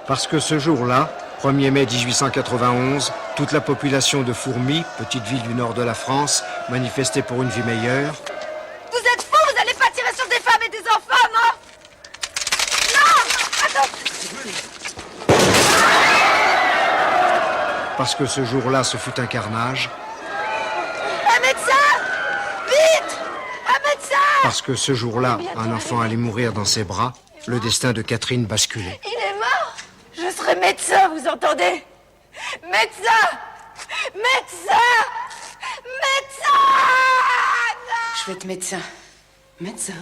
Parce que ce jour-là, 1er mai 1891, toute la population de Fourmies, petite ville du nord de la France, manifestait pour une vie meilleure. Vous êtes fous, vous allez pas tirer sur des femmes et des enfants, non? Non! Attends! Parce que ce jour-là, ce fut un carnage. Un médecin! Vite! Un médecin! Parce que ce jour-là, un enfant allait mourir dans ses bras, le destin de Catherine basculait. Il est mort! Je serai médecin, vous entendez? Médecin! Médecin! Médecin! Non! Je veux être médecin. Médecin?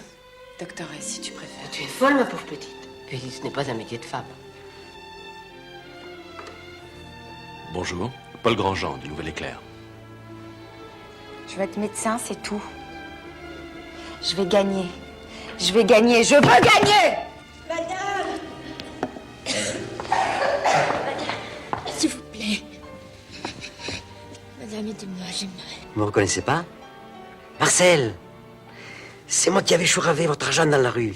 Doctoresse, si tu préfères. Tu es folle, ma pauvre petite. Et ce n'est pas un métier de femme. Bonjour, Paul Grandjean, du Nouvel Éclair. Je veux être médecin, c'est tout. Je vais gagner. Je vais gagner. Je veux gagner! Madame, s'il vous plaît. Madame, aidez-moi, j'aimerais. Vous me reconnaissez pas? Marcel! C'est moi qui avais chouravé votre Jeanne dans la rue.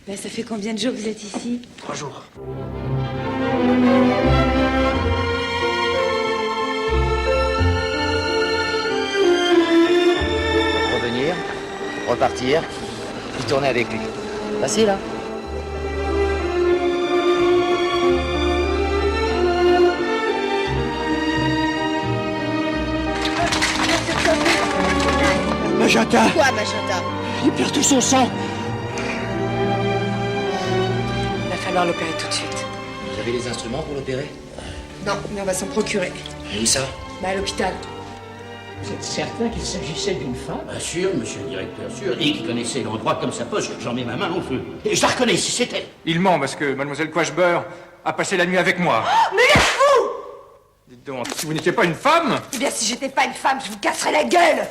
Ben, ça fait combien de jours que vous êtes ici? 3 jours. Revenir, repartir, puis tourner avec lui. Facile, hein? Magenta! Quoi, Magenta? Il perd tout son sang! Il va falloir l'opérer tout de suite. Vous avez les instruments pour l'opérer? Non, mais on va s'en procurer. Et où ça? Bah, à l'hôpital. Vous êtes certain qu'il s'agissait d'une femme? Bien sûr, monsieur le directeur, sûr. Et qui connaissait l'endroit comme sa poche, j'en mets ma main au feu. Et je la reconnais, si c'est elle. Il ment parce que mademoiselle Quashbeurre a passé la nuit avec moi. Mais il est fou! Dites donc, si vous n'étiez pas une femme... Eh bien, si j'étais pas une femme, je vous casserais la gueule!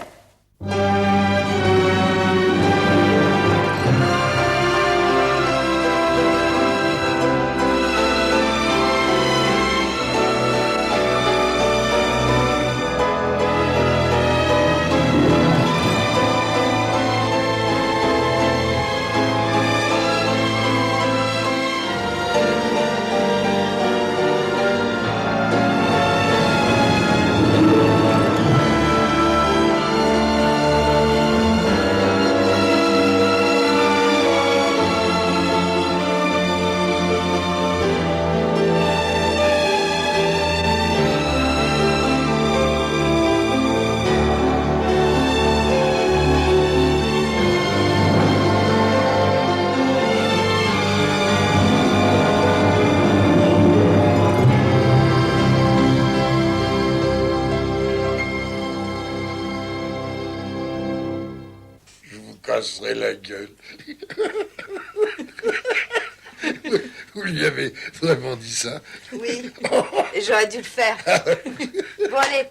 Casserait la gueule. Vous lui avez vraiment dit ça? Oui, et j'aurais dû le faire. Bon, allez,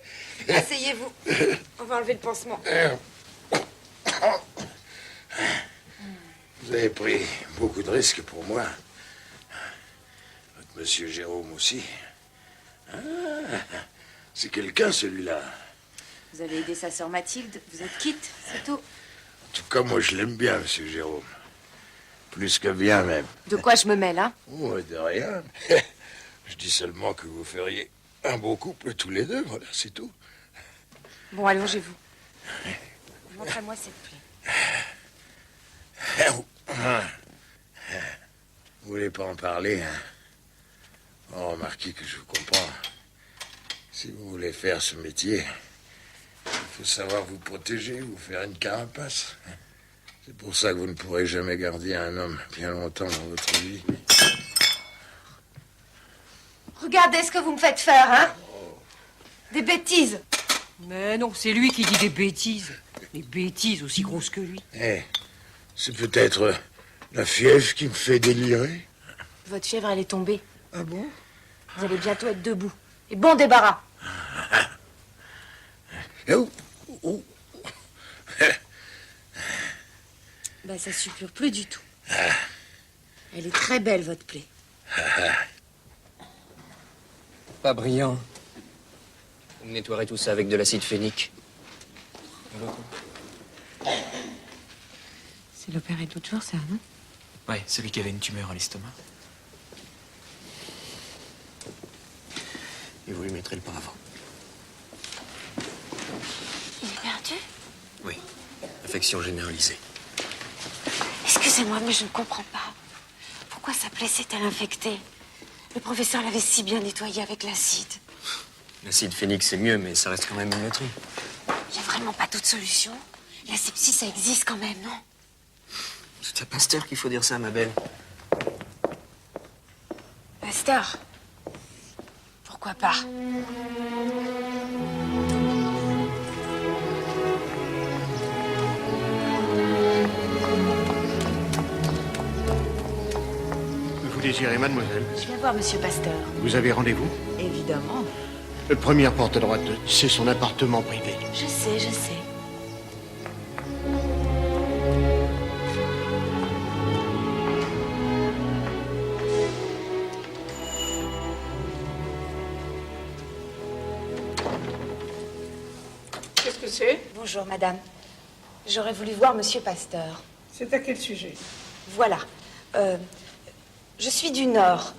asseyez-vous. On va enlever le pansement. Vous avez pris beaucoup de risques pour moi. Votre monsieur Jérôme aussi. Ah, c'est quelqu'un, celui-là. Vous avez aidé sa sœur Mathilde, vous êtes quitte, c'est tout. En tout cas, moi, je l'aime bien, monsieur Jérôme. Plus que bien, même. De quoi je me mêle, hein? Oh, de rien. Je dis seulement que vous feriez un beau couple tous les deux, voilà, c'est tout. Bon, allongez-vous. Montrez-moi cette plaie. Vous voulez pas en parler, hein? Oh, remarquez que je vous comprends. Si vous voulez faire ce métier, il faut savoir vous protéger, vous faire une carapace. C'est pour ça que vous ne pourrez jamais garder un homme bien longtemps dans votre vie. Regardez ce que vous me faites faire, hein? Des bêtises. Mais non, c'est lui qui dit des bêtises. Des bêtises aussi grosses que lui. Eh, c'est peut-être la fièvre qui me fait délirer. Votre fièvre, elle est tombée. Ah bon? Vous allez bientôt être debout. Et bon débarras. Oh. Ben, ça suppure plus du tout. Elle est très belle, votre plaie. Pas brillant. Vous me nettoierez tout ça avec de l'acide phénique. C'est l'opéré de l'autre jour, ça, non? Ouais, celui qui avait une tumeur à l'estomac. Et vous lui mettrez le paravent. Il est perdu? Oui. Infection généralisée. Excusez-moi, mais je ne comprends pas. Pourquoi sa plaie s'est-elle infectée? Le professeur l'avait si bien nettoyée avec l'acide. L'acide phénique, c'est mieux, mais ça reste quand même une loterie. Il n'y a vraiment pas d'autre solution? La sepsie, ça existe quand même, non? C'est à Pasteur qu'il faut dire ça, ma belle. Pasteur? Pourquoi pas? Vous désirez, mademoiselle? Je viens voir Monsieur Pasteur. Vous avez rendez-vous? Évidemment. Première porte à droite, c'est son appartement privé. Je sais, je sais. Qu'est-ce que c'est? Bonjour, madame. J'aurais voulu voir Monsieur Pasteur. C'est à quel sujet? Voilà. Je suis du Nord.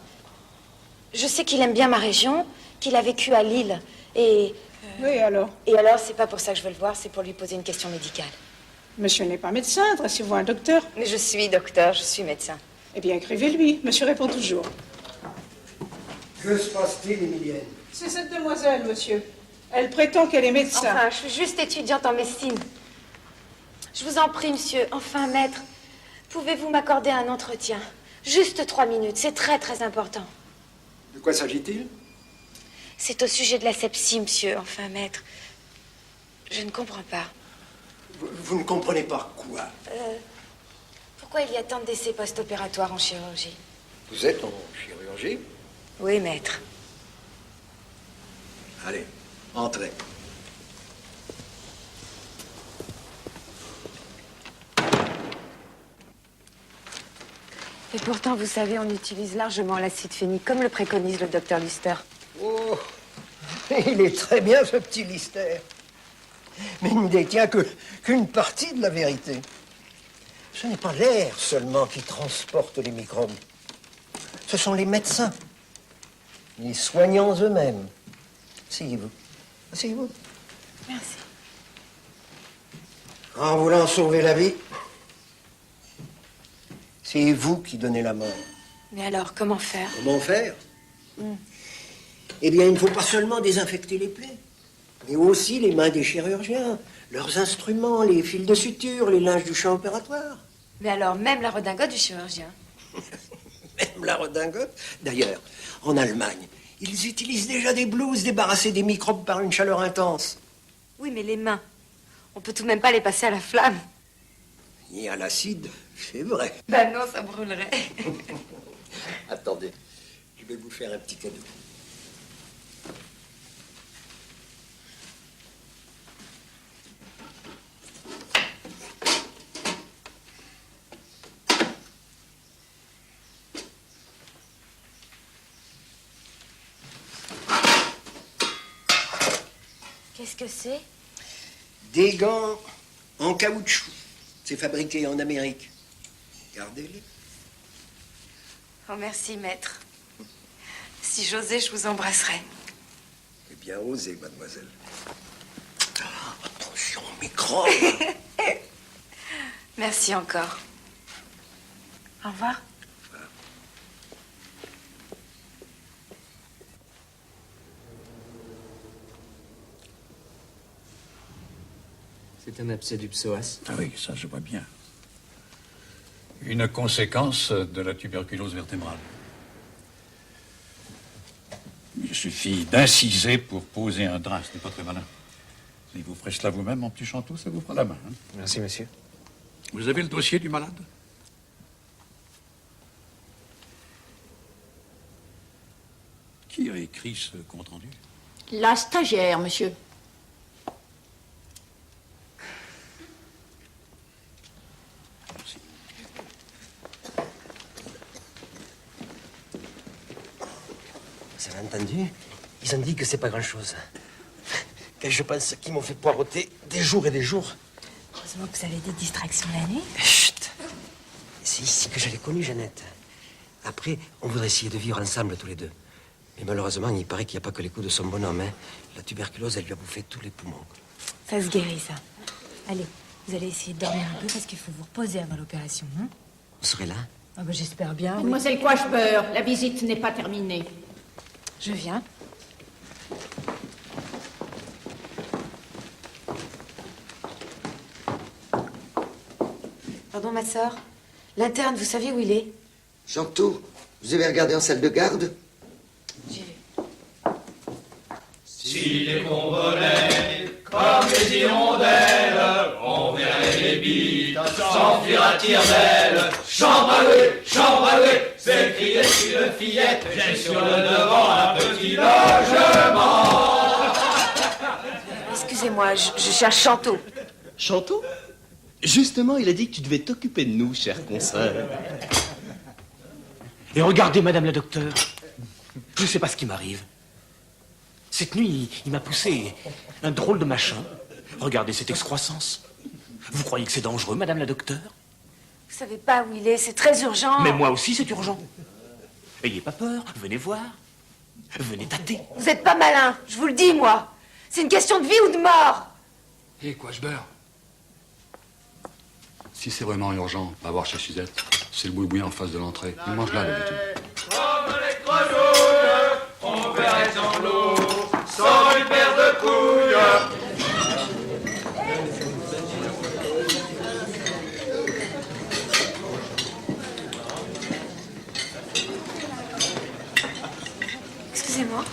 Je sais qu'il aime bien ma région, qu'il a vécu à Lille. Et... Oui, alors? Et alors, c'est pas pour ça que je veux le voir, c'est pour lui poser une question médicale. Monsieur n'est pas médecin, adressez-vous à un docteur. Mais je suis docteur, je suis médecin. Eh bien, écrivez-lui. Monsieur répond toujours. Que se passe-t-il, Emilienne? C'est cette demoiselle, monsieur. Elle prétend qu'elle est médecin. Enfin, je suis juste étudiante en médecine. Je vous en prie, monsieur. Enfin, maître, pouvez-vous m'accorder un entretien? Juste 3 minutes, c'est très, très important. De quoi s'agit-il? C'est au sujet de la sepsie, monsieur. Enfin, maître, je ne comprends pas. Vous ne comprenez pas quoi? Pourquoi il y a tant de décès post-opératoires en chirurgie? Vous êtes en chirurgie? Oui, maître. Allez, entrez. Et pourtant, vous savez, on utilise largement l'acide phénique, comme le préconise le docteur Lister. Oh, il est très bien, ce petit Lister. Mais il ne détient qu'une partie de la vérité. Ce n'est pas l'air seulement qui transporte les microbes. Ce sont les médecins, les soignants eux-mêmes. Asseyez-vous. Asseyez-vous. Merci. En voulant sauver la vie, c'est vous qui donnez la mort. Mais alors, comment faire? Comment faire? Eh bien, il ne faut pas seulement désinfecter les plaies, mais aussi les mains des chirurgiens, leurs instruments, les fils de suture, les linges du champ opératoire. Mais alors, même la redingote du chirurgien? Même la redingote. D'ailleurs, en Allemagne, ils utilisent déjà des blouses débarrassées des microbes par une chaleur intense. Oui, mais les mains, on peut tout de même pas les passer à la flamme. Ni à l'acide, c'est vrai. Ben non, ça brûlerait. Attendez, je vais vous faire un petit cadeau. Qu'est-ce que c'est? Des gants en caoutchouc. C'est fabriqué en Amérique. Gardez-les. Oh, merci, maître. Si j'osais, je vous embrasserais. Eh bien osé, mademoiselle. Attention aux microbes. Merci encore. Au revoir. C'est un abcès du psoas. Ah oui, ça je vois bien. Une conséquence de la tuberculose vertébrale. Il suffit d'inciser pour poser un drap, ce n'est pas très malin. Si vous ferez cela vous-même, mon petit Chantou, ça vous fera la main. Hein. Merci, monsieur. Vous avez le dossier du malade? Qui a écrit ce compte-rendu? La stagiaire, monsieur. Vous avez entendu? Ils ont dit que c'est pas grand-chose. Que je pense qu'ils m'ont fait poireauter des jours et des jours. Heureusement que vous avez des distractions la nuit. Chut! C'est ici que je l'ai connue, Jeannette. Après, on voudrait essayer de vivre ensemble tous les deux. Et malheureusement, il paraît qu'il n'y a pas que les coups de son bonhomme. Hein. La tuberculose, elle lui a bouffé tous les poumons. Ça se guérit, ça. Allez, vous allez essayer de dormir un peu parce qu'il faut vous reposer avant l'opération. Hein? Vous serez là? Ah ben, j'espère bien. Oui. Mademoiselle Quashbeur, la visite n'est pas terminée. Je viens. Pardon, ma sœur. L'interne, vous savez où il est? Chantou, vous avez regardé en salle de garde? J'y vais. Si les bonbonnets, comme les hirondelles, on verrait les bites s'enfuir à tire-belle. Chambre à louer, c'est crier une fillette, j'ai sur le devant un petit logement. Excusez-moi, je cherche Chantou. Chantou? Justement, il a dit que tu devais t'occuper de nous, chère consoeur. Et regardez, madame la docteure. Je ne sais pas ce qui m'arrive. Cette nuit, il m'a poussé un drôle de machin. Regardez cette excroissance. Vous croyez que c'est dangereux, madame la docteure? Vous savez pas où il est, c'est très urgent. Mais moi aussi, c'est urgent. Ayez pas peur, venez voir. Venez tâter. Vous êtes pas malin, je vous le dis, moi. C'est une question de vie ou de mort. Et quoi, je beurre? Si c'est vraiment urgent, va voir chez Suzette. C'est le boui-boui en face de l'entrée. Il mange là, d'habitude. Comme les grenouilles, on verrait en l'eau, sans une paire de couilles. Excusez-moi.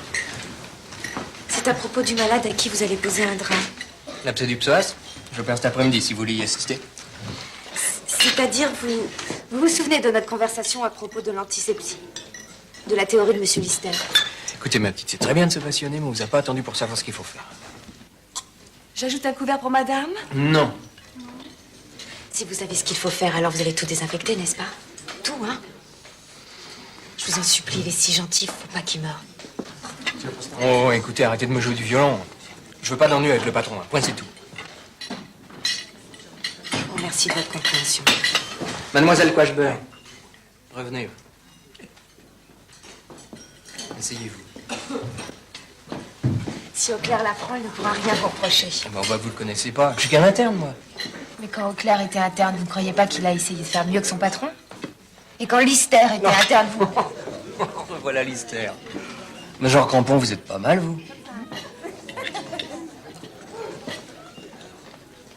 C'est à propos du malade à qui vous allez poser un drap. L'abcès du psoas? Je perds cet après-midi si vous voulez y assister. C'est-à-dire, vous vous souvenez de notre conversation à propos de l'antisepsie? De la théorie de Monsieur Lister? Écoutez, ma petite, c'est très bien de se passionner, mais on vous a pas attendu pour savoir ce qu'il faut faire. J'ajoute un couvert pour madame? Non. Si vous savez ce qu'il faut faire, alors vous allez tout désinfecter, n'est-ce pas? Tout, hein? Je vous en supplie, il est si gentil, faut pas qu'il meure. Oh, écoutez, arrêtez de me jouer du violon. Je veux pas d'ennui avec le patron, hein. Point, c'est tout. Je vous remercie de votre compréhension. Mademoiselle Quashbeur, revenez. Asseyez-vous. Si Auclair l'apprend, il ne pourra rien vous reprocher. Ah ben, vous le connaissez pas. Je suis qu'un interne, moi. Mais quand Auclair était interne, vous ne croyez pas qu'il a essayé de faire mieux que son patron? Et quand Lister était interne, vous... Voilà Lister. Major Crampon, vous êtes pas mal, vous.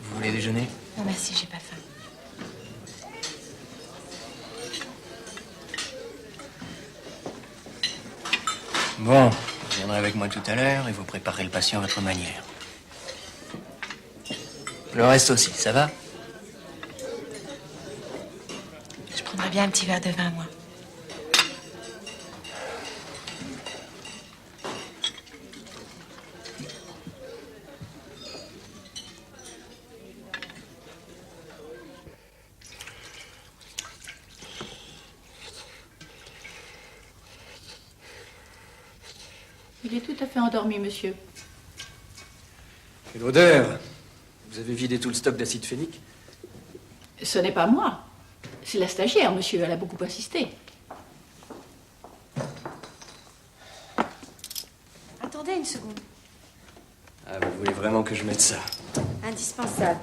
Vous voulez déjeuner? Non, merci, j'ai pas faim. Bon, vous viendrez avec moi tout à l'heure et vous préparerez le patient à votre manière. Le reste aussi, ça va? Je prendrais bien un petit verre de vin, moi. Il est tout à fait endormi, monsieur. Quelle odeur! Vous avez vidé tout le stock d'acide phénique? Ce n'est pas moi. C'est la stagiaire, monsieur. Elle a beaucoup insisté. Attendez une seconde. Ah, vous voulez vraiment que je mette ça? Indispensable.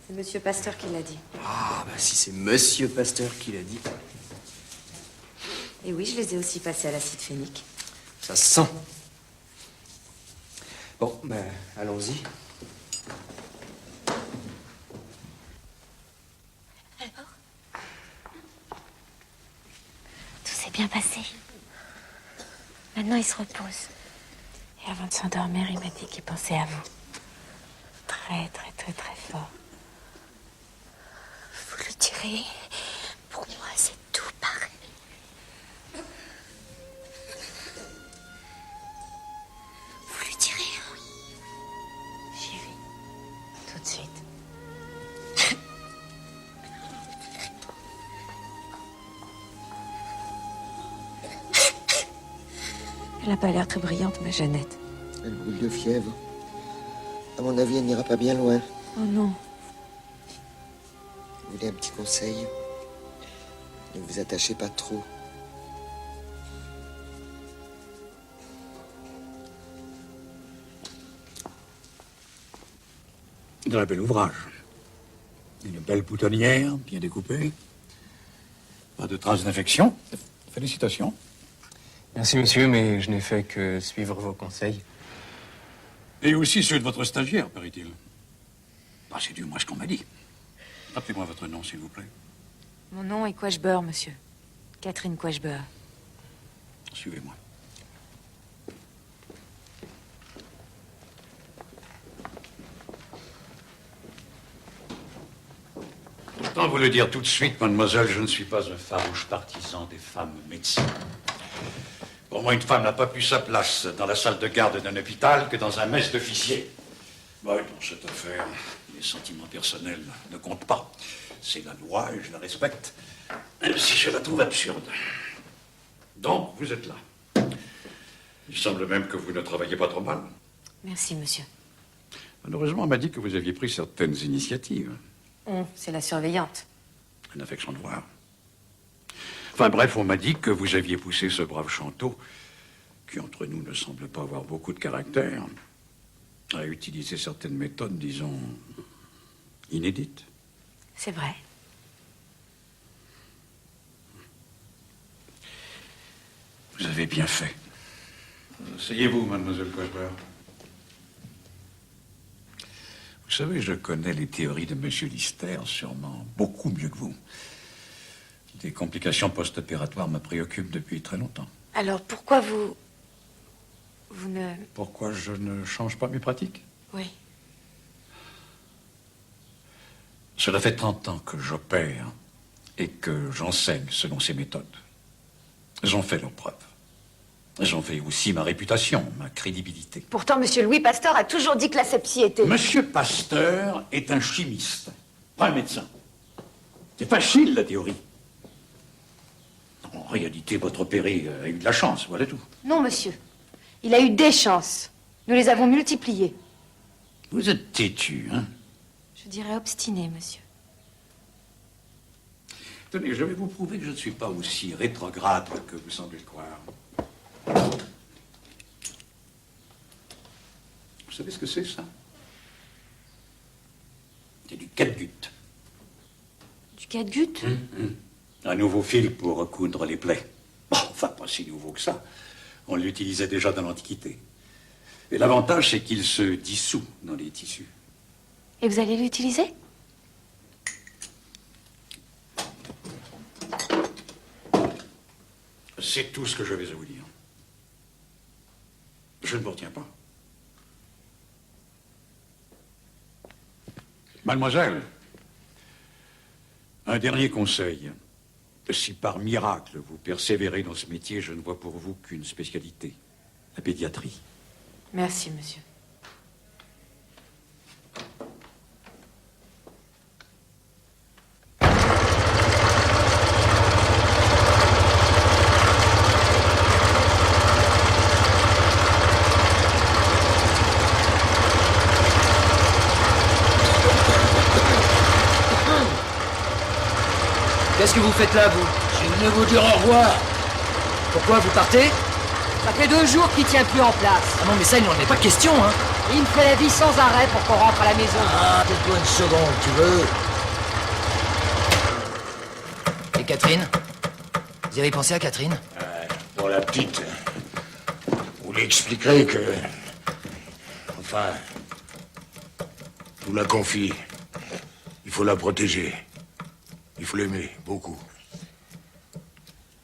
C'est Monsieur Pasteur qui l'a dit. Ah, bah si c'est Monsieur Pasteur qui l'a dit. Et oui, je les ai aussi passés à l'acide phénique. Ça se sent. Bon, ben, allons-y. Tout s'est bien passé. Maintenant, il se repose. Et avant de s'endormir, il m'a dit qu'il pensait à vous. Très, très, très, très fort. Vous le direz. Pour moi, c'est tout pareil. Vous lui direz, hein? J'y vais. Tout de suite. Elle n'a pas l'air très brillante, ma Jeannette. Elle brûle de fièvre. À mon avis, elle n'ira pas bien loin. Oh non. Vous voulez un petit conseil? Ne vous attachez pas trop. D'un bel ouvrage. Une belle boutonnière, bien découpée. Pas de traces d'infection. Félicitations. Merci, monsieur, mais je n'ai fait que suivre vos conseils. Et aussi ceux de votre stagiaire, paraît-il. Bah, c'est du moins ce qu'on m'a dit. Rappelez-moi votre nom, s'il vous plaît. Mon nom est Quashbeur, monsieur. Catherine Quashbeur. Suivez-moi. Autant vous le dire tout de suite, mademoiselle, je ne suis pas un farouche partisan des femmes médecins. Pour moi, une femme n'a pas plus sa place dans la salle de garde d'un hôpital que dans un mess d'officier. Bon, dans cette affaire, les sentiments personnels ne comptent pas. C'est la loi et je la respecte, même si je la trouve absurde. Donc, vous êtes là. Il semble même que vous ne travaillez pas trop mal. Merci, monsieur. Malheureusement, on m'a dit que vous aviez pris certaines initiatives. C'est la surveillante. Une affection de voir. Enfin bref, on m'a dit que vous aviez poussé ce brave Chanteau, qui entre nous ne semble pas avoir beaucoup de caractère, à utiliser certaines méthodes, disons, inédites. C'est vrai. Vous avez bien fait. Asseyez-vous, mademoiselle Quashbeur. Vous savez, je connais les théories de M. Lister sûrement beaucoup mieux que vous. Des complications post-opératoires me préoccupent depuis très longtemps. Alors, pourquoi vous ne... Pourquoi je ne change pas mes pratiques? Oui. Cela fait 30 ans que j'opère et que j'enseigne selon ces méthodes. J'en fais leurs preuves. J'en fais aussi ma réputation, ma crédibilité. Pourtant, monsieur Louis Pasteur a toujours dit que la sepsie était... Monsieur Pasteur est un chimiste, pas un médecin. C'est facile, la théorie. En réalité, votre opéré a eu de la chance, voilà tout. Non, monsieur. Il a eu des chances. Nous les avons multipliées. Vous êtes têtu, hein? Je dirais obstiné, monsieur. Tenez, je vais vous prouver que je ne suis pas aussi rétrograde que vous semblez le croire. Vous savez ce que c'est, ça? C'est du catgut. Du catgut? Un nouveau fil pour recoudre les plaies. Bon, enfin, pas si nouveau que ça. On l'utilisait déjà dans l'Antiquité. Et l'avantage, c'est qu'il se dissout dans les tissus. Et vous allez l'utiliser? C'est tout ce que je vais vous dire. Je ne vous retiens pas. Mademoiselle, un dernier conseil. Si par miracle vous persévérez dans ce métier, je ne vois pour vous qu'une spécialité, la pédiatrie. Merci, monsieur. Qu'est-ce que vous faites là, vous? Je venais vous dire au revoir. Pourquoi vous partez? Ça fait 2 jours qu'il tient plus en place. Ah non, mais ça, il n'en est pas question, hein. Il me fait la vie sans arrêt pour qu'on rentre à la maison. Ah, tais-toi une seconde, tu veux? Et Catherine? Vous avez pensé à Catherine? Pour la petite, vous lui expliquerez que... Enfin, je vous la confie. Il faut la protéger. Il faut l'aimer, beaucoup.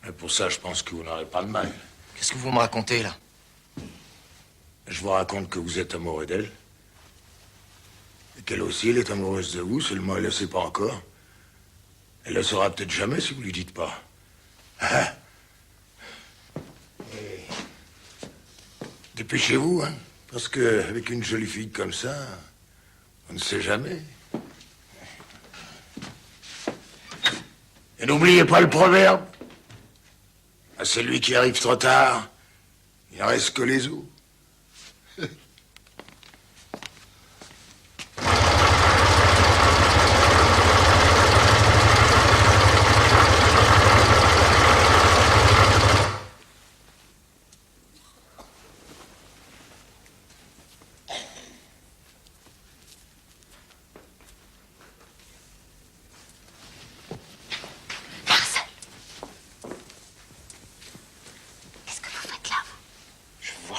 Mais pour ça, je pense que vous n'aurez pas de mal. Qu'est-ce que vous me racontez, là? Je vous raconte que vous êtes amoureux d'elle. Et qu'elle aussi, elle est amoureuse de vous, seulement elle ne le sait pas encore. Elle ne le saura peut-être jamais si vous ne lui dites pas. Ah. Et... Dépêchez-vous, hein, parce qu'avec une jolie fille comme ça, on ne sait jamais. Et n'oubliez pas le proverbe. À celui qui arrive trop tard, il ne reste que les os.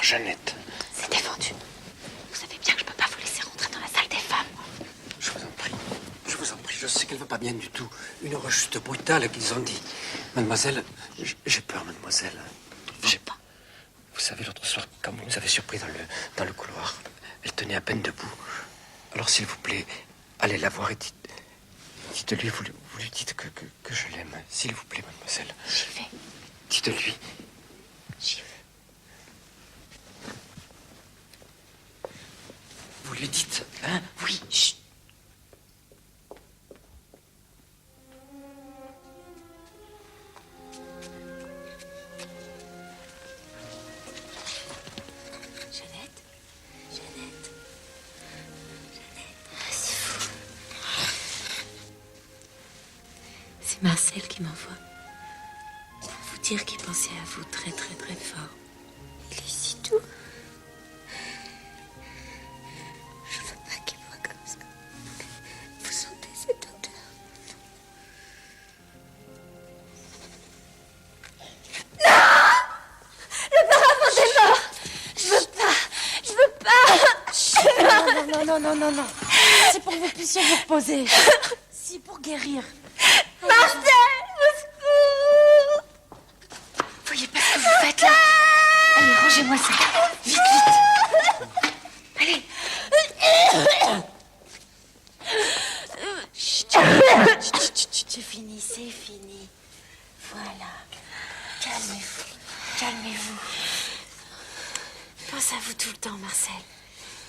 Jeannette. C'est défendu. Vous savez bien que je peux pas vous laisser rentrer dans la salle des femmes. Je vous en prie. Je vous en prie. Je sais qu'elle va pas bien du tout. Une rechute brutale qu'ils ont dit. Mademoiselle, j'ai peur, mademoiselle. J'ai pas. Vous savez, l'autre soir, quand vous nous avez surpris dans le couloir, elle tenait à peine debout. Alors, s'il vous plaît, allez la voir et dites-lui, vous lui dites que je l'aime. S'il vous plaît, mademoiselle. J'y vais. Dites-lui. J'y vais. Vous lui dites, hein? Oui, chut. Jeannette. C'est fou. C'est Marcel qui m'envoie. Pour vous dire qu'il pensait à vous très très très fort. Il est si doux. Je veux pas qu'il voit comme ça. Vous sentez cette odeur? Non! Le paravent est mort! Je veux pas! Non. C'est pour que vous puissiez vous reposer. C'est pour guérir. Marcel! Au secours! Vous voyez pas ce que vous faites là? Allez, rangez-moi ça. Vite. Allez. Chut. C'est fini. Voilà. Calmez-vous. Je pense à vous tout le temps, Marcel.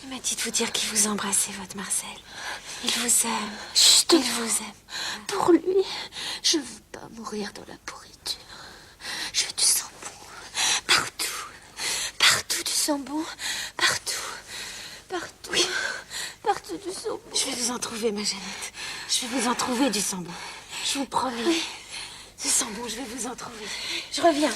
Il m'a dit de vous dire qu'il vous embrassait, votre Marcel. Il vous aime. Chut. Il vous aime. Pour lui, je veux pas mourir dans la pourriture. Je veux du sang bon. Partout du sang bon. Partout. Oui. Partout du sang bon. Je vais vous en trouver, ma Jeannette. Je vais vous en trouver du sang bon. Je vous promets. Oui. Du sang bon, je vais vous en trouver. Je reviens.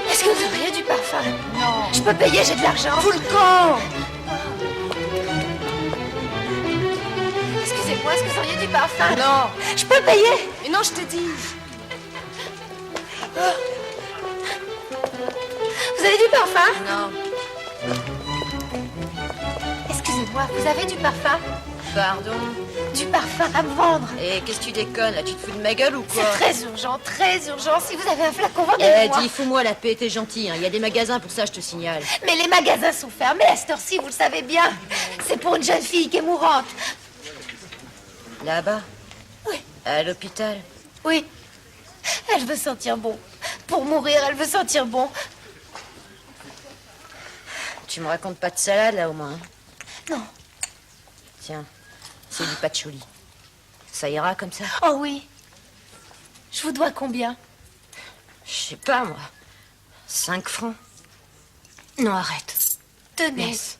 Est-ce que vous auriez du parfum? Non. Je peux payer, j'ai de l'argent. Vous le camp. Excusez-moi, est-ce que vous auriez du parfum? Non. Je peux payer? Mais non, je te dis. Vous avez du parfum? Non. Excusez-moi, vous avez du parfum? Pardon? Du parfum à me vendre. Et qu'est-ce que tu déconnes, là? Tu te fous de ma gueule ou quoi? C'est très urgent. Si vous avez un flacon, vendez-moi. Dis, fous-moi la paix, t'es gentil. Il y a des magasins pour ça, je te signale. Mais les magasins sont fermés à cette heure-ci, vous le savez bien. C'est pour une jeune fille qui est mourante. Là-bas? Oui. À l'hôpital? Oui. Elle veut sentir bon. Pour mourir, elle veut sentir bon. Tu me racontes pas de salade, là, au moins? Non. Tiens, c'est du patchouli. Ça ira comme ça? Oh oui. Je vous dois combien? Je sais pas, moi. 5 francs. Non, arrête. Tenez. Laisse.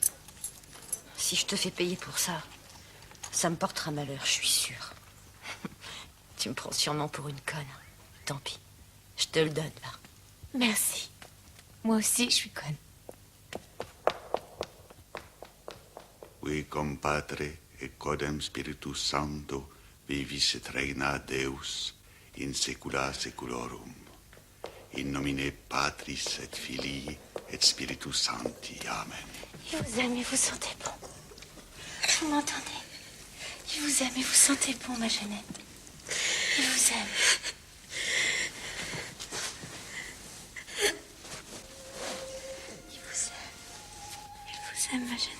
Si je te fais payer pour ça, ça me portera malheur, je suis sûre. Tu me prends sûrement pour une conne. Tant pis. Je te le donne, là. Merci. Moi aussi, je suis conne. Qui cum Patre et Codem Spiritus Sancto vivis et regna Deus in saecula saeculorum. In nomine Patris et Filii et Spiritus Sancti. Amen. Il vous aime et vous sentez bon. Vous m'entendez? Il vous aime et vous sentez bon, ma Jeannette. Il vous aime. Il vous aime, ma Jeannette.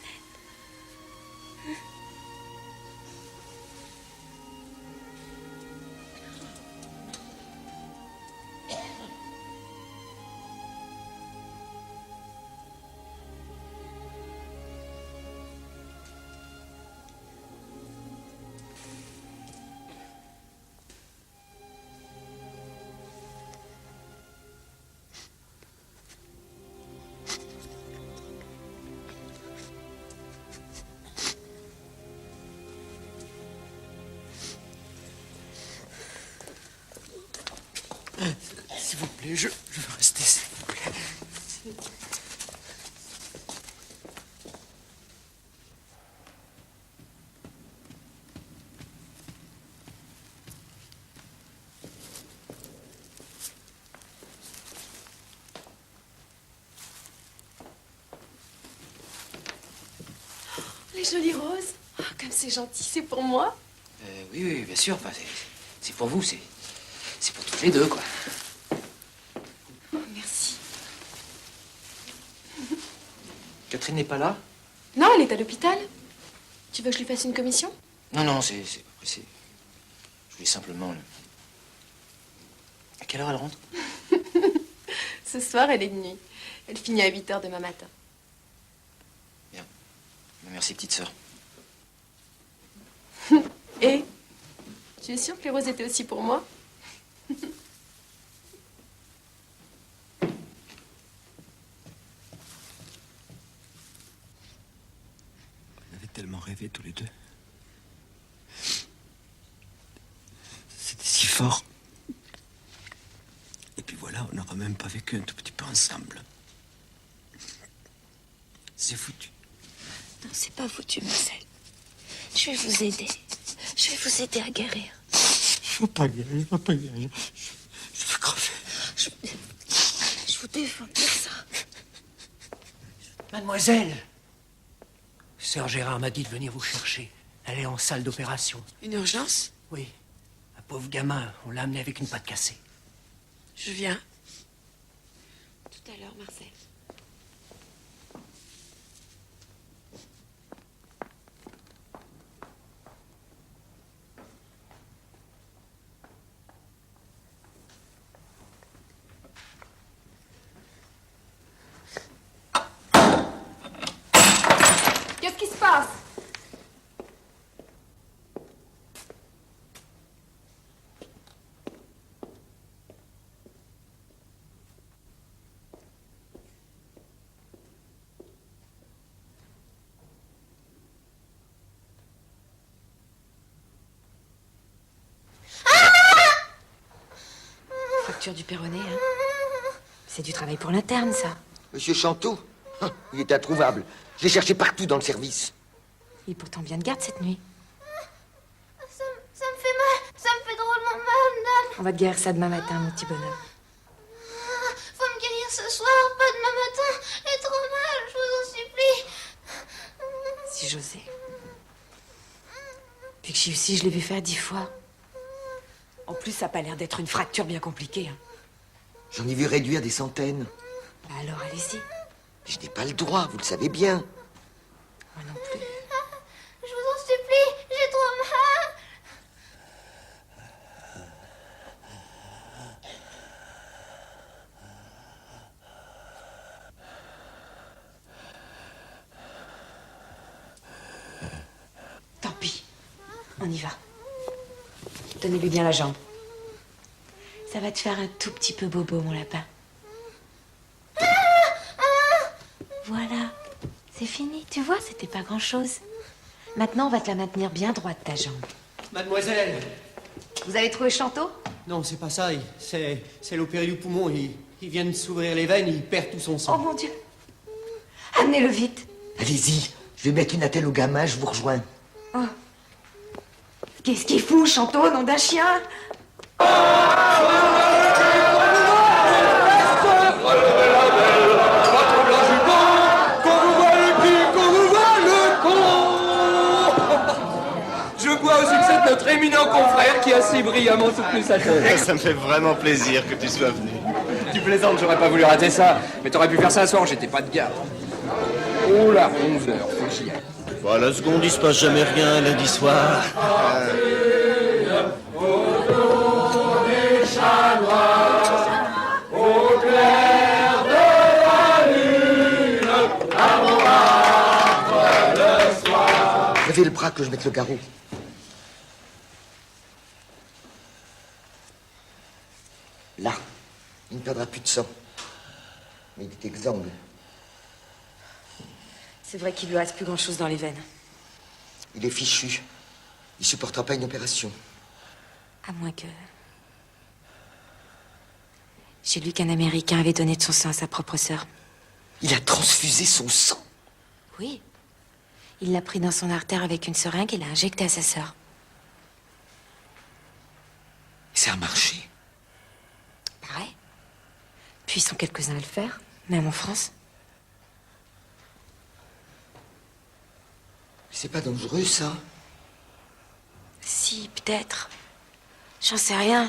S'il vous plaît, je veux rester, s'il vous plaît. Les jolies roses. Oh, comme c'est gentil, c'est pour moi. Oui, oui, bien sûr. Enfin, c'est pour vous, c'est pour tous les deux, quoi. Oh, merci. Catherine n'est pas là? Non, elle est à l'hôpital. Tu veux que je lui fasse une commission? Non, non, c'est pas pressé. Je voulais simplement... À quelle heure elle rentre? Ce soir, elle est de nuit. Elle finit à 8h demain matin. Bien. Merci, petite sœur. Et tu es sûre que les roses étaient aussi pour moi? On avait tellement rêvé tous les deux. C'était si fort. Et puis voilà, on n'aura même pas vécu un tout petit peu ensemble. C'est foutu. Non, c'est pas foutu, Marcel. Je vais vous aider. Je vais vous aider à guérir. Je veux pas guérir, je veux pas guérir. Je veux crever. Je vous défends de dire ça. Mademoiselle, Sœur Gérard m'a dit de venir vous chercher. Elle est en salle d'opération. Une urgence? Oui. Un pauvre gamin, on l'a amené avec une patte cassée. Je viens. Tout à l'heure, Marcel. Qu'est-ce qui se passe? Fracture du péroné, hein. C'est du travail pour l'interne, ça. Monsieur Chanteau, il est introuvable. Je l'ai cherché partout dans le service. Il est pourtant bien de garde cette nuit. Ça me fait mal, ça me fait drôlement mal, madame. On va te guérir ça demain matin, mon petit bonhomme. Faut me guérir ce soir, pas demain matin. J'ai trop mal, je vous en supplie. Si j'osais. Depuis que je suis ici, je l'ai vu faire 10 fois. En plus, ça n'a pas l'air d'être une fracture bien compliquée. Hein. J'en ai vu réduire des centaines. Bah alors, allez-y. Je n'ai pas le droit, vous le savez bien. Moi non plus. Je vous en supplie, j'ai trop mal. Tant pis. On y va. Donnez-lui bien la jambe. Ça va te faire un tout petit peu bobo, mon lapin. Voilà. C'est fini. Tu vois, c'était pas grand-chose. Maintenant, on va te la maintenir bien droite, ta jambe. Mademoiselle! Vous avez trouvé Chanteau? Non, c'est pas ça. C'est l'opéré du poumon. Il vient de s'ouvrir les veines, il perd tout son sang. Oh mon Dieu! Amenez-le vite. Allez-y, je vais mettre une attelle au gamin, je vous rejoins. Oh. Qu'est-ce qu'il fout, Chanteau, nom d'un chien? Je bois au succès de notre éminent confrère qui a si brillamment soutenu sa thèse. Ça me fait vraiment plaisir que tu sois venu. Tu plaisantes, j'aurais pas voulu rater ça. Mais t'aurais pu faire ça un soir, j'étais pas de garde. Oh là, 11h, faut que j'y aille. Bon, à la seconde, il se passe jamais rien lundi soir. Au clair de la lune, avant le soir. Levez le bras que je mette le garrot. Là, il ne perdra plus de sang. Mais il est exsangue. C'est vrai qu'il lui reste plus grand-chose dans les veines. Il est fichu. Il supportera pas une opération. À moins que... J'ai lu qu'un Américain avait donné de son sang à sa propre sœur. Il a transfusé son sang. Oui. Il l'a pris dans son artère avec une seringue et l'a injecté à sa sœur. Ça a marché. Pareil. Puis ils sont quelques-uns à le faire, même en France. C'est pas dangereux, ça? Si, peut-être. J'en sais rien.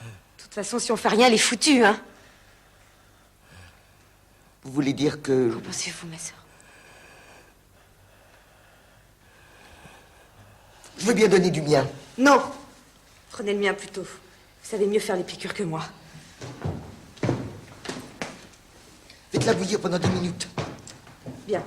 De toute façon, si on fait rien, elle est foutue, hein. Vous voulez dire que... Qu'en pensez-vous, ma sœur? Je veux bien donner du mien. Non. Prenez le mien plutôt. Vous savez mieux faire les piqûres que moi. Faites-la bouillir pendant 10 minutes. Bien.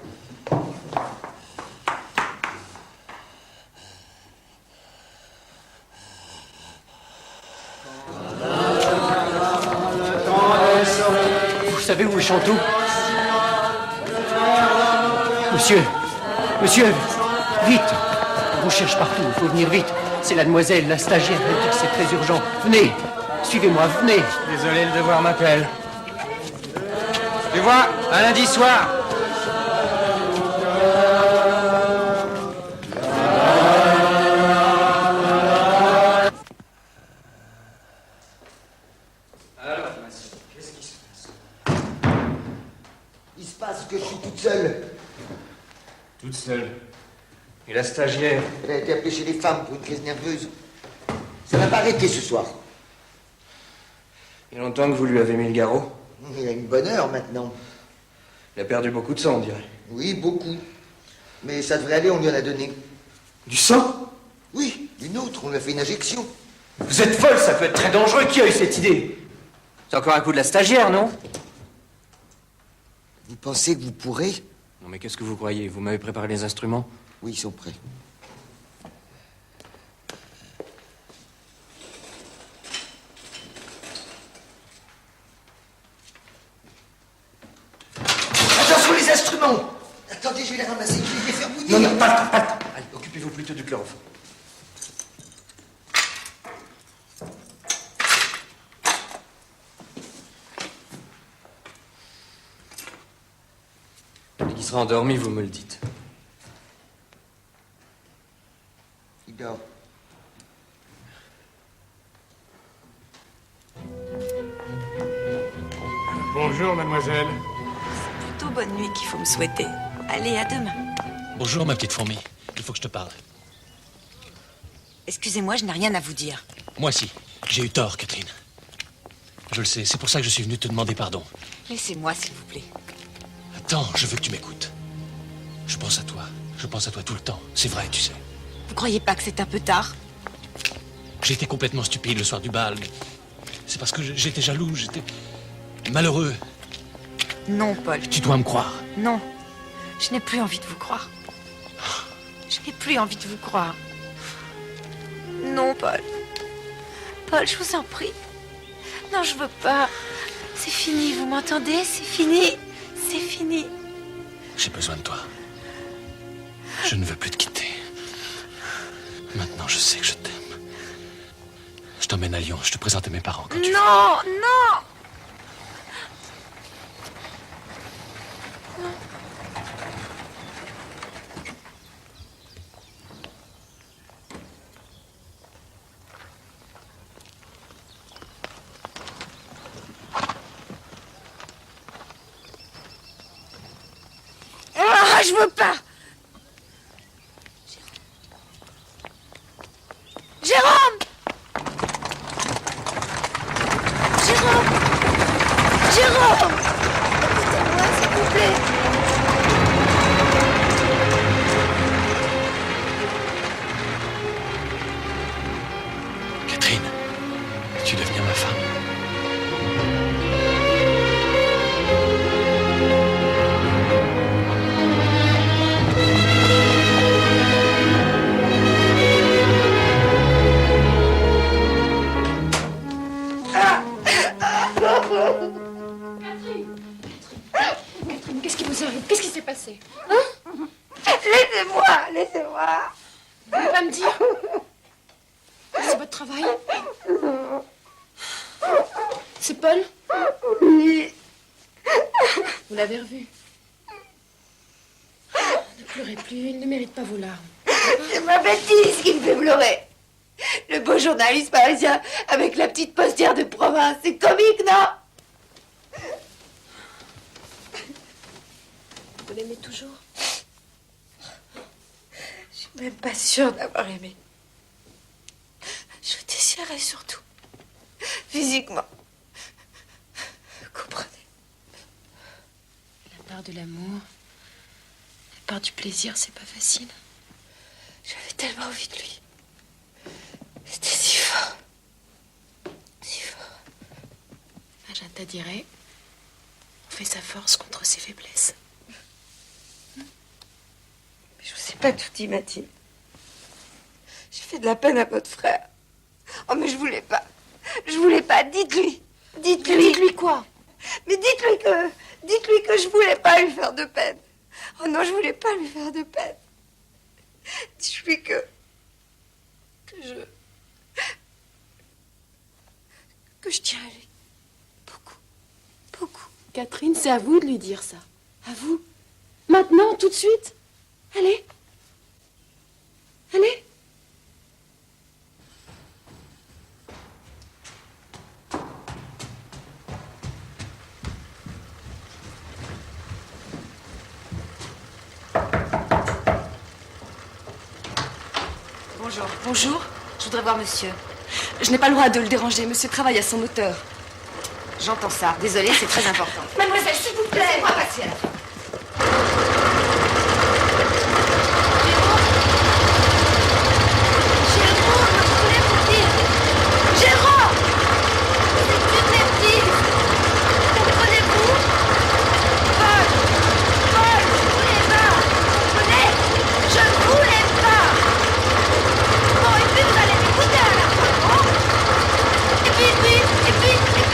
Vous savez où est Chantou? Monsieur, monsieur, vite! On vous cherche partout, il faut venir vite. C'est la demoiselle, la stagiaire, elle dit que c'est très urgent. Venez, suivez-moi, venez. Désolé, le devoir m'appelle. Tu vois, un lundi soir. Alors, qu'est-ce qui se passe? Il se passe que je suis toute seule. Toute seule. Et la stagiaire? Elle a été appelée chez les femmes pour une crise nerveuse. Ça n'a pas arrêté ce soir. Il y a longtemps que vous lui avez mis le garrot? Il a une bonne heure maintenant. Il a perdu beaucoup de sang, on dirait. Oui, beaucoup. Mais ça devrait aller, on lui en a donné. Du sang? Oui, une autre, on lui a fait une injection. Vous êtes folle, ça peut être très dangereux. Qui a eu cette idée? C'est encore un coup de la stagiaire, non? Vous pensez que vous pourrez? Non, mais qu'est-ce que vous croyez? Vous m'avez préparé les instruments? Oui, ils sont prêts. Attention les instruments! Attendez, je vais les ramasser, je vais les faire bouillir. Non, pas le temps. Allez, occupez-vous plutôt du chlorophylle. Dès qu'il sera endormi, vous me le dites. Il dort. Bonjour, mademoiselle. Plutôt bonne nuit qu'il faut me souhaiter. Allez, à demain. Bonjour, ma petite fourmi. Il faut que je te parle. Excusez-moi, je n'ai rien à vous dire. Moi, si. J'ai eu tort, Catherine. Je le sais. C'est pour ça que je suis venu te demander pardon. Laissez-moi, s'il vous plaît. Attends, je veux que tu m'écoutes. Je pense à toi. Je pense à toi tout le temps. C'est vrai, tu sais. Vous croyez pas que c'est un peu tard? J'ai été complètement stupide le soir du bal, mais c'est parce que j'étais jaloux, j'étais malheureux. Non, Paul. Tu dois me croire. Non. Je n'ai plus envie de vous croire. Je n'ai plus envie de vous croire. Non, Paul. Paul, je vous en prie. Non, je veux pas. C'est fini, vous m'entendez? C'est fini. C'est fini. J'ai besoin de toi. Je ne veux plus te quitter. Maintenant, je sais que je t'aime. Je t'emmène à Lyon, je te présente à mes parents quand tu veux. Non, non. Ah, je veux pas. Jérôme. Jérôme. Jérôme. Écoutez-moi, s'il vous plaît. Catherine, tu deviens ma femme. Catherine, qu'est-ce qui vous arrive? Qu'est-ce qui s'est passé? Laissez-moi, laissez-moi. Vous pouvez pas me dire? C'est votre travail? C'est Paul? Oui. Vous l'avez revu? Ne pleurez plus, il ne mérite pas vos larmes. C'est ma bêtise qui me fait pleurer. Le beau journaliste parisien avec la petite postière de province, c'est comique, non? Vous l'aimez toujours? Même pas sûre d'avoir aimé. Je vous désirais surtout. Physiquement. Vous comprenez? La part de l'amour, la part du plaisir, c'est pas facile. J'avais tellement envie de lui. C'était si fort. Si fort. Magenta dirait, on fait sa force contre ses faiblesses. Mais je vous ai pas tout dit, Mathilde. J'ai fait de la peine à votre frère. Oh, mais je voulais pas. Je voulais pas. Dites-lui. Dites-lui. Dites-lui quoi? Mais dites-lui que je voulais pas lui faire de peine. Oh non, je voulais pas lui faire de peine. Dites-lui que je tiens à lui. Beaucoup. Beaucoup. Catherine, c'est à vous de lui dire ça. À vous. Maintenant, tout de suite. Allez. Allez. Bonjour. Bonjour. Je voudrais voir monsieur. Je n'ai pas le droit de le déranger. Monsieur travaille à son moteur. J'entends ça. Désolée, c'est très important. Mademoiselle, s'il vous plaît. Laissez-moi passer à la fin. Jérôme, c'est une bêtise. Comprenez-vous? Paul, je voulais pas. Vous comprenez? Je ne voulais pas. Bon, et puis vous allez m'écouter à la fin, bon? Et puis,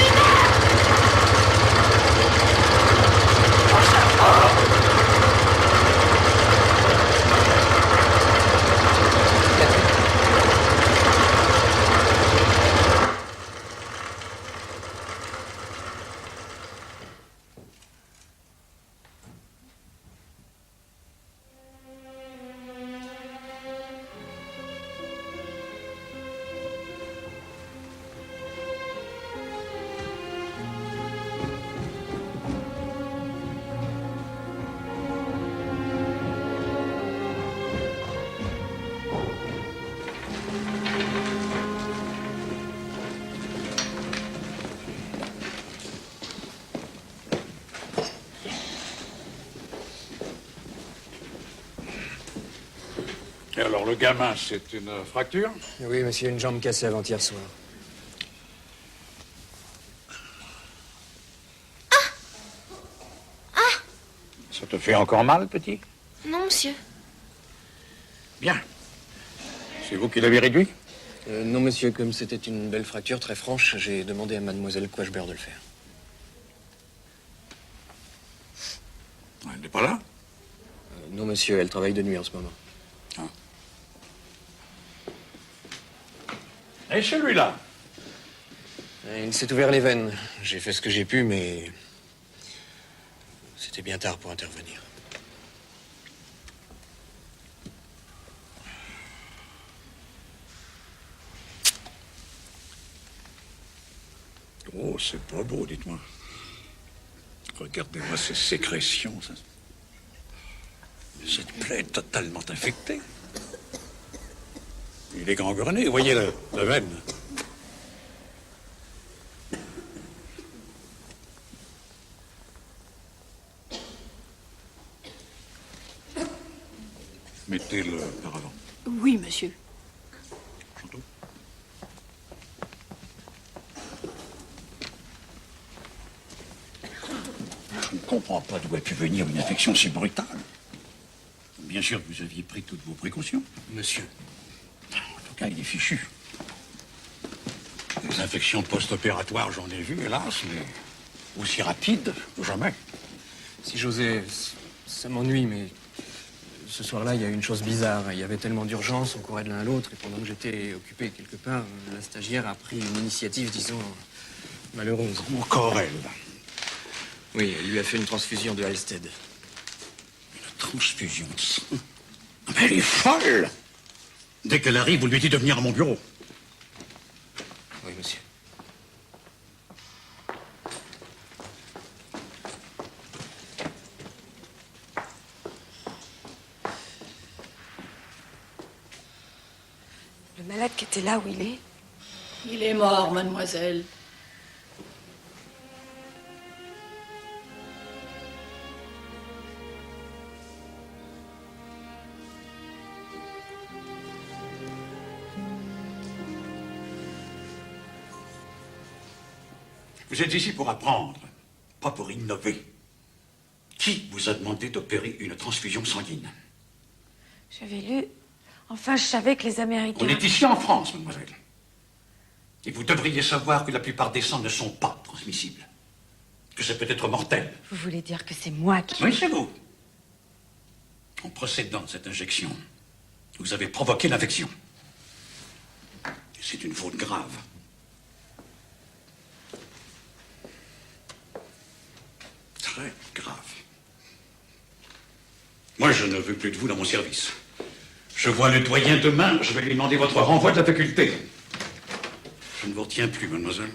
merde. Mon chapeau. Et alors, le gamin, c'est une fracture? Oui, monsieur, une jambe cassée avant-hier soir. Ça te fait encore mal, petit? Non, monsieur. Bien. C'est vous qui l'avez réduit? Non, monsieur, comme c'était une belle fracture très franche, j'ai demandé à mademoiselle Quashbert de le faire. Elle n'est pas là? Non, monsieur, elle travaille de nuit en ce moment. Et celui-là? Il s'est ouvert les veines. J'ai fait ce que j'ai pu, mais c'était bien tard pour intervenir. Oh, c'est pas beau, dites-moi. Regardez-moi ces sécrétions. Cette plaie est totalement infectée. Il est gangrené, voyez la veine. Mettez le paravent. Oui, monsieur. Je ne comprends pas d'où a pu venir une infection si brutale. Bien sûr que vous aviez pris toutes vos précautions. Monsieur. En tout cas, il est fichu. Des infections post-opératoires, j'en ai vu, hélas, mais aussi rapides, jamais. Si j'osais, ça m'ennuie, mais ce soir-là, il y a eu une chose bizarre. Il y avait tellement d'urgence, on courait de l'un à l'autre, et pendant que j'étais occupé quelque part, la stagiaire a pris une initiative, disons, malheureuse. Encore elle. Oui, elle lui a fait une transfusion de Halsted. Une transfusion de sang? Mais elle est folle! Dès qu'elle arrive, vous lui dites de venir à mon bureau. Oui, monsieur. Le malade qui était là où il est? Il est mort, mademoiselle. Vous êtes ici pour apprendre, pas pour innover. Qui vous a demandé d'opérer une transfusion sanguine? J'avais lu. Enfin, je savais que les Américains... On est ici en France, mademoiselle. Et vous devriez savoir que la plupart des sangs ne sont pas transmissibles. Que ça peut être mortel. Vous voulez dire que c'est moi qui... Oui, c'est vous. En procédant de cette injection, vous avez provoqué l'infection. Et c'est une faute grave. Très grave. Moi, je ne veux plus de vous dans mon service. Je vois le doyen demain, je vais lui demander votre renvoi de la faculté. Je ne vous retiens plus, mademoiselle.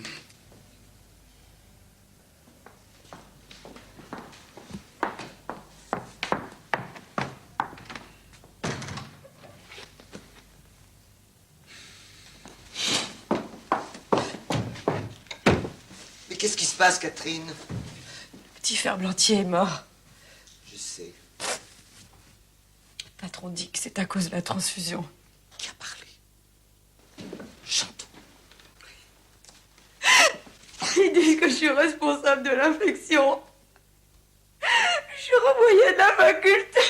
Mais qu'est-ce qui se passe, Catherine? Petit Ferblantier est mort. Je sais. Le patron dit que c'est à cause de la transfusion. Qui a parlé? Chantou. Ils disent que je suis responsable de l'infection. Je suis renvoyée de la faculté.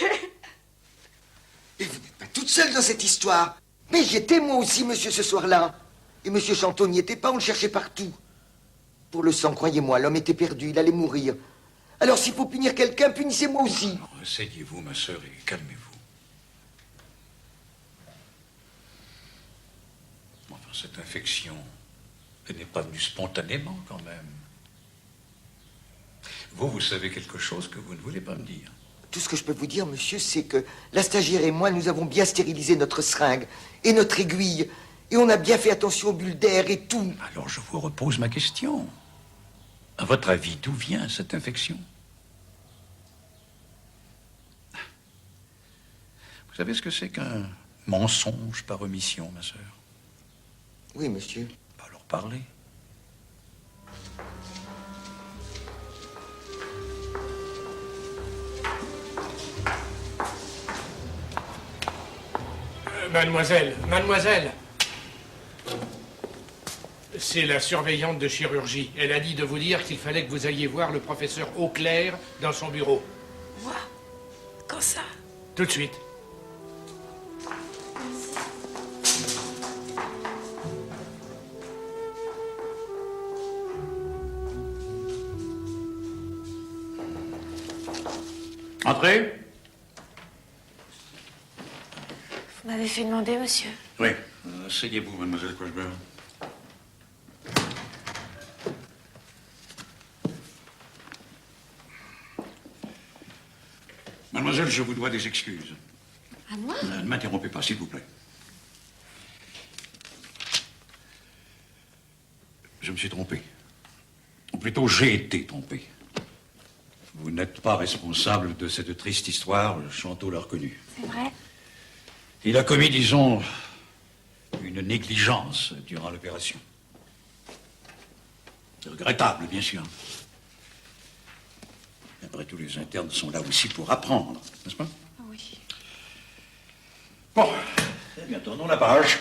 Et vous n'êtes pas toute seule dans cette histoire. Mais j'y étais moi aussi, monsieur, ce soir-là. Et monsieur Chantot n'y était pas, on le cherchait partout. Pour le sang, croyez-moi, l'homme était perdu, il allait mourir. Alors s'il faut punir quelqu'un, punissez-moi aussi. Alors, asseyez-vous, ma sœur, et calmez-vous. Enfin, cette infection, elle n'est pas venue spontanément, quand même. Vous savez quelque chose que vous ne voulez pas me dire. Tout ce que je peux vous dire, monsieur, c'est que la stagiaire et moi, nous avons bien stérilisé notre seringue et notre aiguille. Et on a bien fait attention aux bulles d'air et tout. Alors je vous repose ma question. À votre avis, d'où vient cette infection? Vous savez ce que c'est qu'un mensonge par omission, ma sœur? Oui, monsieur. Alors parlez. Mademoiselle. C'est la surveillante de chirurgie. Elle a dit de vous dire qu'il fallait que vous alliez voir le professeur Auclair dans son bureau. Moi? Quand ça? Tout de suite. Entrez. Vous m'avez fait demander, monsieur. Oui. Asseyez-vous, mademoiselle Cochebeurre. Mademoiselle, je vous dois des excuses. À moi? Ne m'interrompez pas, s'il vous plaît. Je me suis trompé. Ou plutôt, j'ai été trompé. Vous n'êtes pas responsable de cette triste histoire, Chantot l'a reconnu. C'est vrai? Il a commis, disons, une négligence durant l'opération. C'est regrettable, bien sûr. Après tout, les internes sont là aussi pour apprendre, n'est-ce pas? Oui. Bon, eh bien, tournons la page.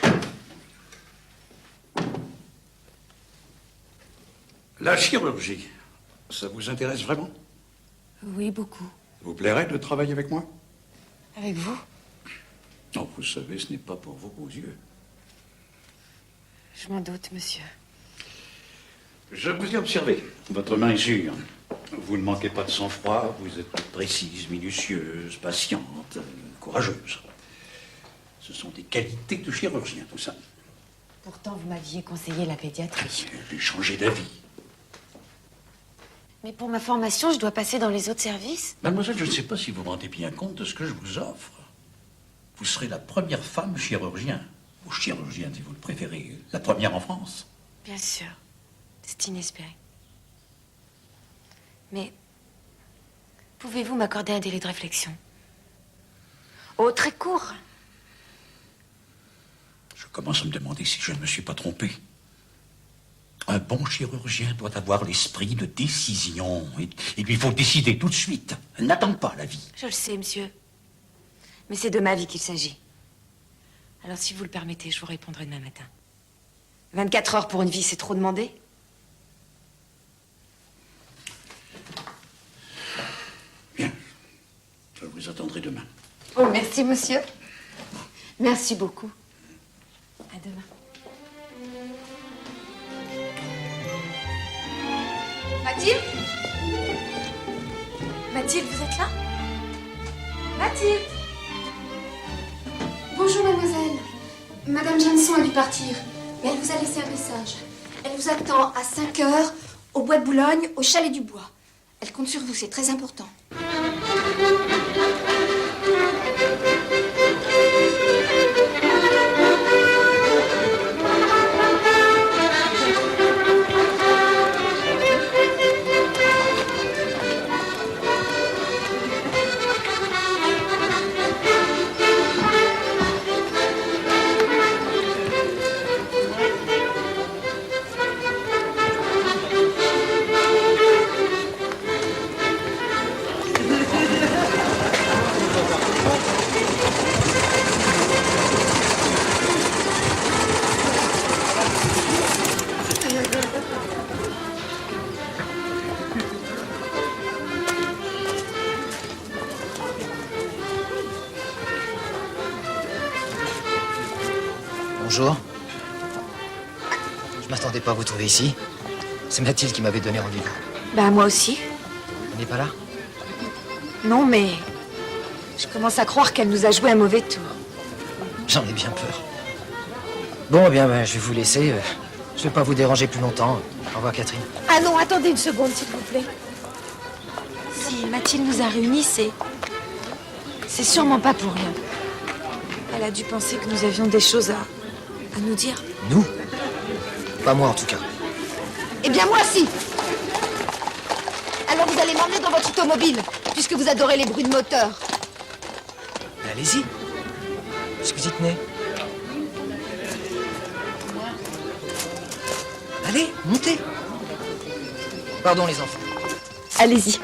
La chirurgie, ça vous intéresse vraiment? Oui, beaucoup. Vous plairait de travailler avec moi? Avec vous? Non, vous savez, ce n'est pas pour vos beaux yeux. Je m'en doute, monsieur. Je vous ai observé. Votre main est sûre. Vous ne manquez pas de sang-froid, vous êtes précise, minutieuse, patiente, courageuse. Ce sont des qualités de chirurgien, tout ça. Pourtant, vous m'aviez conseillé la pédiatrie. J'ai changé d'avis. Mais pour ma formation, je dois passer dans les autres services? Mademoiselle, je ne sais pas si vous vous rendez bien compte de ce que je vous offre. Vous serez la première femme chirurgien, ou chirurgienne si vous le préférez, la première en France. Bien sûr. C'est inespéré. Mais pouvez-vous m'accorder un délai de réflexion? Oh, très court. Je commence à me demander si je ne me suis pas trompé. Un bon chirurgien doit avoir l'esprit de décision. Il lui faut décider tout de suite. N'attends pas la vie. Je le sais, monsieur. Mais c'est de ma vie qu'il s'agit. Alors, si vous le permettez, je vous répondrai demain matin. 24 heures pour une vie, c'est trop demandé? Bien. Je vous attendrai demain. Oh, merci, monsieur. Merci beaucoup. À demain. Mathilde? Mathilde, vous êtes là? Mathilde? Bonjour, mademoiselle. Madame Jeanson a dû partir, mais elle vous a laissé un message. Elle vous attend à 5 heures au Bois de Boulogne, au Chalet du Bois. Elle compte sur vous, c'est très important. Bonjour. Je m'attendais pas à vous trouver ici. C'est Mathilde qui m'avait donné rendez-vous. Bah, moi aussi. On n'est pas là? Non, mais je commence à croire qu'elle nous a joué un mauvais tour. J'en ai bien peur. Bon, eh bien, je vais vous laisser. Je vais pas vous déranger plus longtemps. Au revoir, Catherine. Ah non, attendez une seconde, s'il vous plaît. Si Mathilde nous a réunis, c'est sûrement pas pour rien. Elle a dû penser que nous avions des choses à nous dire. Nous? Pas moi, en tout cas. Eh bien, moi, si. Alors, vous allez m'emmener dans votre automobile, puisque vous adorez les bruits de moteur. Allez-y. Est-ce que vous y tenez? Allez, montez. Pardon, les enfants. Allez-y.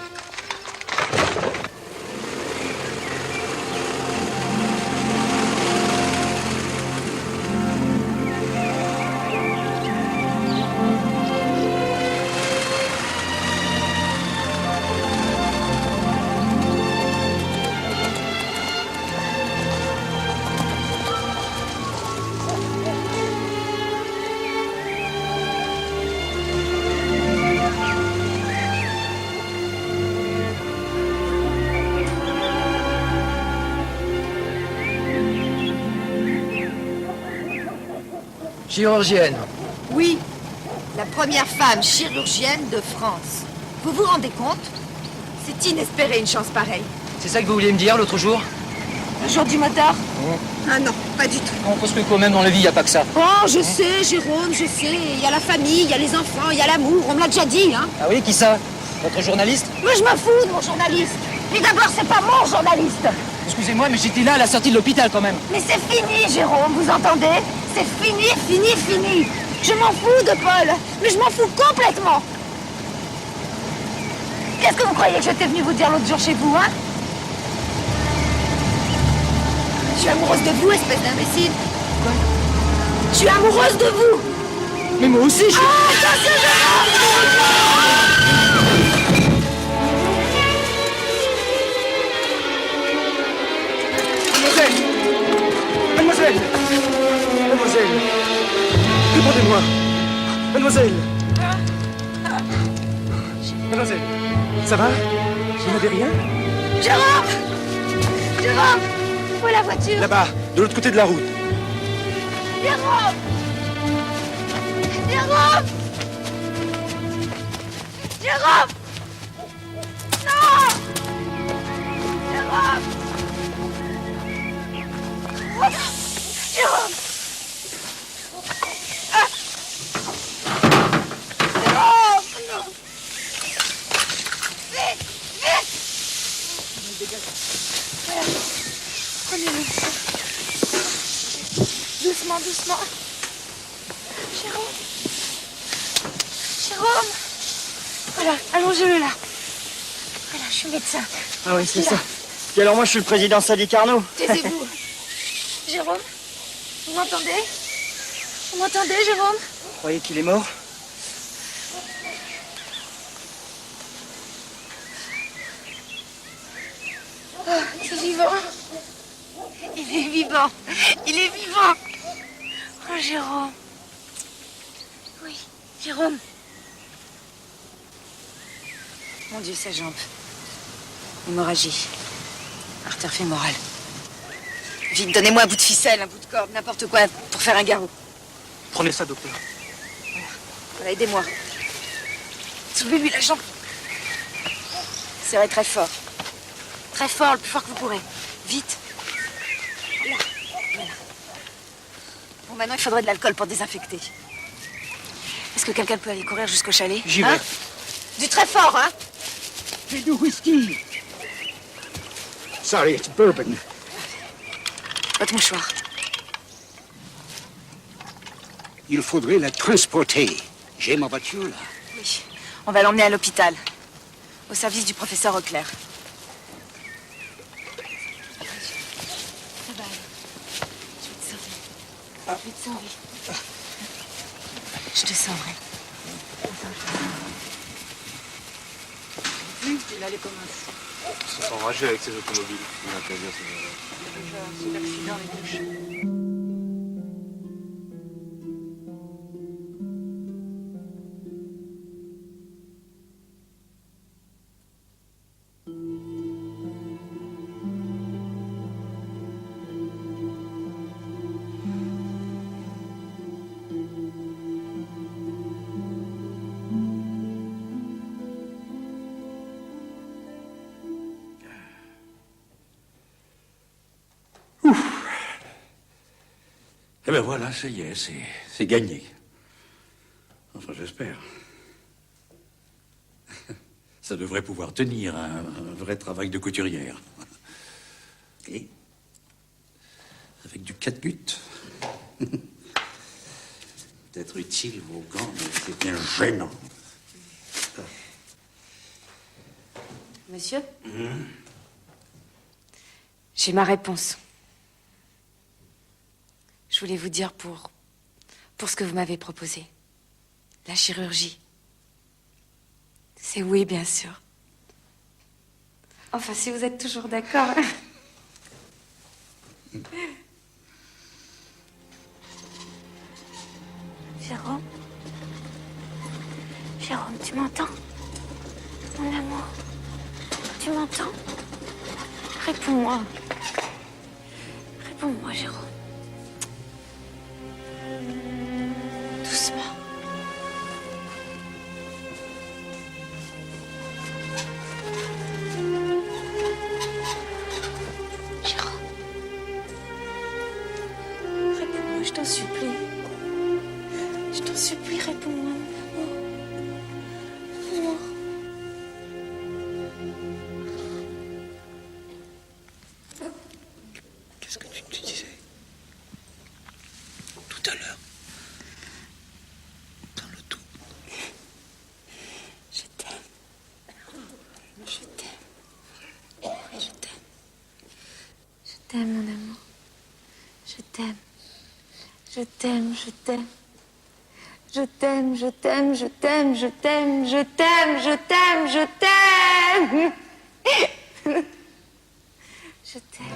Chirurgienne. Oui, la première femme chirurgienne de France. Vous vous rendez compte? C'est inespéré, une chance pareille. C'est ça que vous vouliez me dire l'autre jour? Le jour du moteur? Ah non, pas du tout. On construit quand même dans la vie, y a pas que ça. Oh, je sais, Jérôme, je sais. Il y a la famille, il y a les enfants, il y a l'amour. On me l'a déjà dit, hein. Ah oui, qui ça? Votre journaliste? Moi, je m'en fous de mon journaliste. Mais d'abord, c'est pas mon journaliste. Excusez-moi, mais j'étais là à la sortie de l'hôpital quand même. Mais c'est fini, Jérôme, vous entendez? C'est fini, fini, fini. Je m'en fous de Paul, mais je m'en fous complètement. Qu'est-ce que vous croyez que j'étais venue vous dire l'autre jour chez vous, hein? Je suis amoureuse de vous, espèce d'imbécile. Quoi? Je suis amoureuse de vous. Mais moi aussi, je... Ah, ça c'est Mademoiselle! Mademoiselle! Répondez-moi! Mademoiselle! Mademoiselle! Ça va? Vous n'avez rien? Jérôme! Jérôme! Où est la voiture? Là-bas, de l'autre côté de la route. Jérôme! Jérôme! Jérôme! Non! Jérôme! Jérôme! Ah! Jérôme! Non! Vite! Vite! Prenez-le. Doucement, doucement. Jérôme. Jérôme. Voilà, allongez-le là. Voilà, je suis médecin. Ah oui, c'est Là. ça. Et alors moi, je suis le président Sadi Carnot. Taisez-vous. Jérôme, vous m'entendez? Vous m'entendez, Jérôme? Vous croyez qu'il est mort? Oh, il est vivant. Il est vivant. Il est vivant. Oh, Jérôme. Oui, Jérôme. Mon Dieu, sa jambe. Hémorragie. Artère fémorale. Vite, donnez-moi un bout de ficelle, un bout de corde, n'importe quoi pour faire un garrot. Prenez ça, docteur. Voilà, aidez-moi. Soulevez-lui la jambe. Serrez très fort. Très fort, le plus fort que vous pourrez. Vite. Là. Voilà. Bon, maintenant, il faudrait de l'alcool pour désinfecter. Est-ce que quelqu'un peut aller courir jusqu'au chalet? J'y vais. Du très fort, hein? C'est du whisky. Sorry, it's bourbon. Votre mouchoir. Il faudrait la transporter. J'ai ma voiture là. Oui. On va l'emmener à l'hôpital. Au service du professeur Auclair. Ça va aller. Je vais te sauver. Je vais te sauver. Je te sauverai. Il allait comme un fou. Ils sont enragés avec ces automobiles. C'est l'accident les touche. Eh ben voilà, ça y est, c'est gagné. Enfin, j'espère. Ça devrait pouvoir tenir un vrai travail de couturière. Et avec du 4 buts. Peut-être utile vos gants, mais c'est bien gênant. Monsieur, j'ai ma réponse. Je voulais vous dire pour ce que vous m'avez proposé. La chirurgie. C'est oui, bien sûr. Enfin, si vous êtes toujours d'accord. Jérôme? Jérôme, tu m'entends? Mon amour, tu m'entends? Réponds-moi. Réponds-moi, Jérôme. Doucement. Jérôme. Réponds-moi, je t'en supplie. Je t'en supplie, réponds-moi, mon amour. Amour. Qu'est-ce que tu disais tout à l'heure? Dans l'auto. Je t'aime. Je t'aime. Je t'aime. Je t'aime, mon amour. Je t'aime. Je t'aime, je t'aime. Je t'aime, je t'aime, je t'aime, je t'aime, je t'aime, je t'aime, je t'aime. Je t'aime.